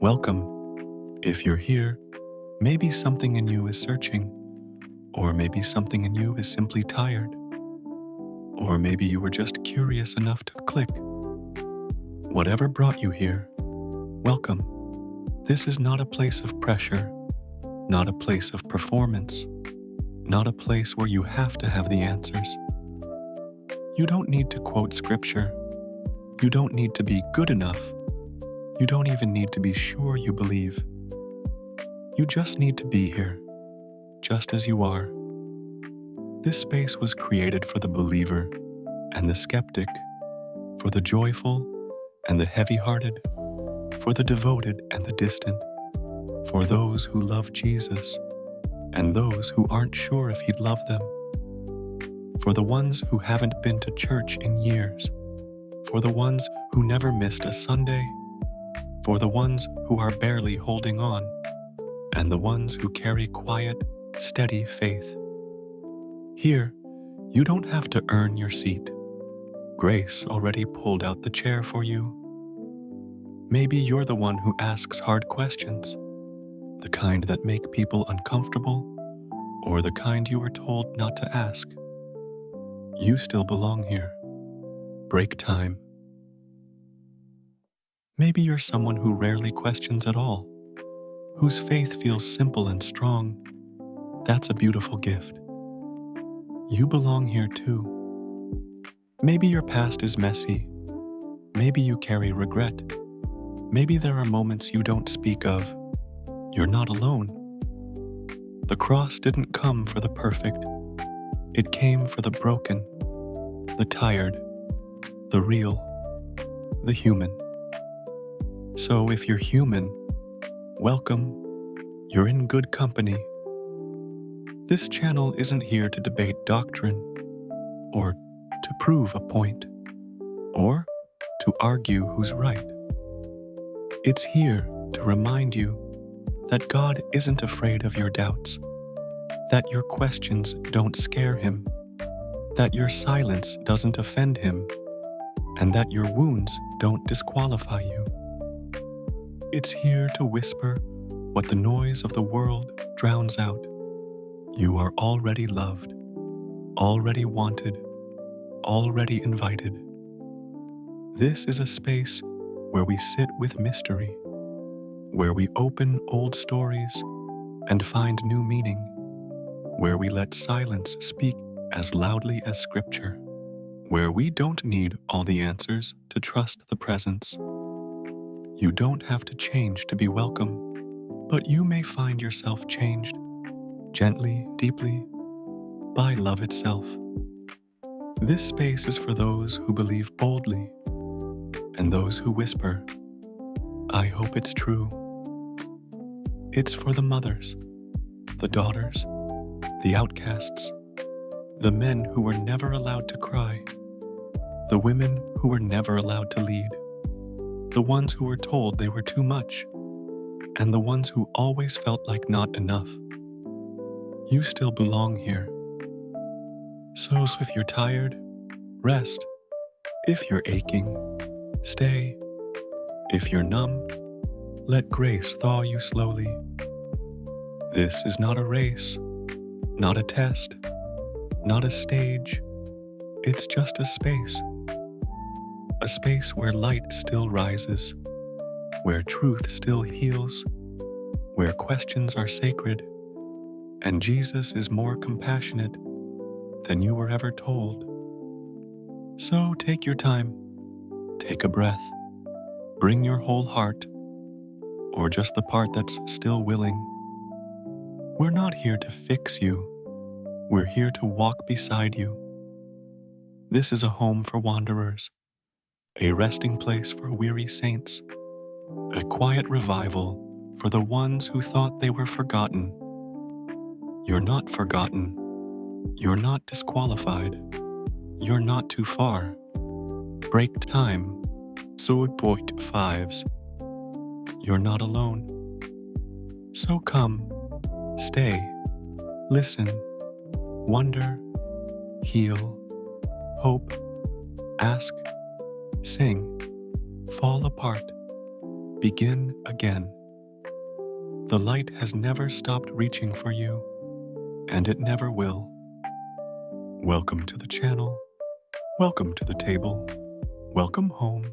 Welcome. If you're here, maybe something in you is searching, or maybe something in you is simply tired, or maybe you were just curious enough to click. Whatever brought you here, welcome. This is not a place of pressure, not a place of performance, not a place where you have to have the answers. You don't need to quote scripture. You don't need to be good enough. You don't even need to be sure you believe. You just need to be here, just as you are. This space was created for the believer and the skeptic, for the joyful and the heavy-hearted, for the devoted and the distant, for those who love Jesus and those who aren't sure if he'd love them, for the ones who haven't been to church in years, for the ones who never missed a Sunday, for the ones who are barely holding on, and the ones who carry quiet, steady faith. Here, you don't have to earn your seat. Grace already pulled out the chair for you. Maybe you're the one who asks hard questions, the kind that make people uncomfortable, or the kind you were told not to ask. You still belong here. Break time. Maybe you're someone who rarely questions at all, whose faith feels simple and strong. That's a beautiful gift. You belong here too. Maybe your past is messy. Maybe you carry regret. Maybe there are moments you don't speak of. You're not alone. The cross didn't come for the perfect. It came for the broken, the tired, the real, the human. So if you're human, welcome. You're in good company. This channel isn't here to debate doctrine, or to prove a point, or to argue who's right. It's here to remind you that God isn't afraid of your doubts, that your questions don't scare him, that your silence doesn't offend him, and that your wounds don't disqualify you. It's here to whisper what the noise of the world drowns out. You are already loved, already wanted, already invited. This is a space where we sit with mystery, where we open old stories and find new meaning, where we let silence speak as loudly as scripture, where we don't need all the answers to trust the presence. You don't have to change to be welcome, but you may find yourself changed, gently, deeply, by love itself. This space is for those who believe boldly and those who whisper, I hope it's true. It's for the mothers, the daughters, the outcasts, the men who were never allowed to cry, the women who were never allowed to lead, the ones who were told they were too much, and the ones who always felt like not enough. You still belong here. So if you're tired, rest. If you're aching, stay. If you're numb, let grace thaw you slowly. This is not a race, not a test, not a stage. It's just a space where light still rises, where truth still heals, where questions are sacred, and Jesus is more compassionate than you were ever told. So take your time, take a breath, bring your whole heart, or just the part that's still willing. We're not here to fix you, we're here to walk beside you. This is a home for wanderers, a resting place for weary saints, a quiet revival for the ones who thought they were forgotten. You're not forgotten. You're not disqualified. You're not too far. Break time. So point fives. You're not alone. So come, stay, listen, wonder, heal, hope, ask, sing, fall apart, Begin again. The light has never stopped reaching for you, and it never will. Welcome to the channel. Welcome to the table. Welcome home.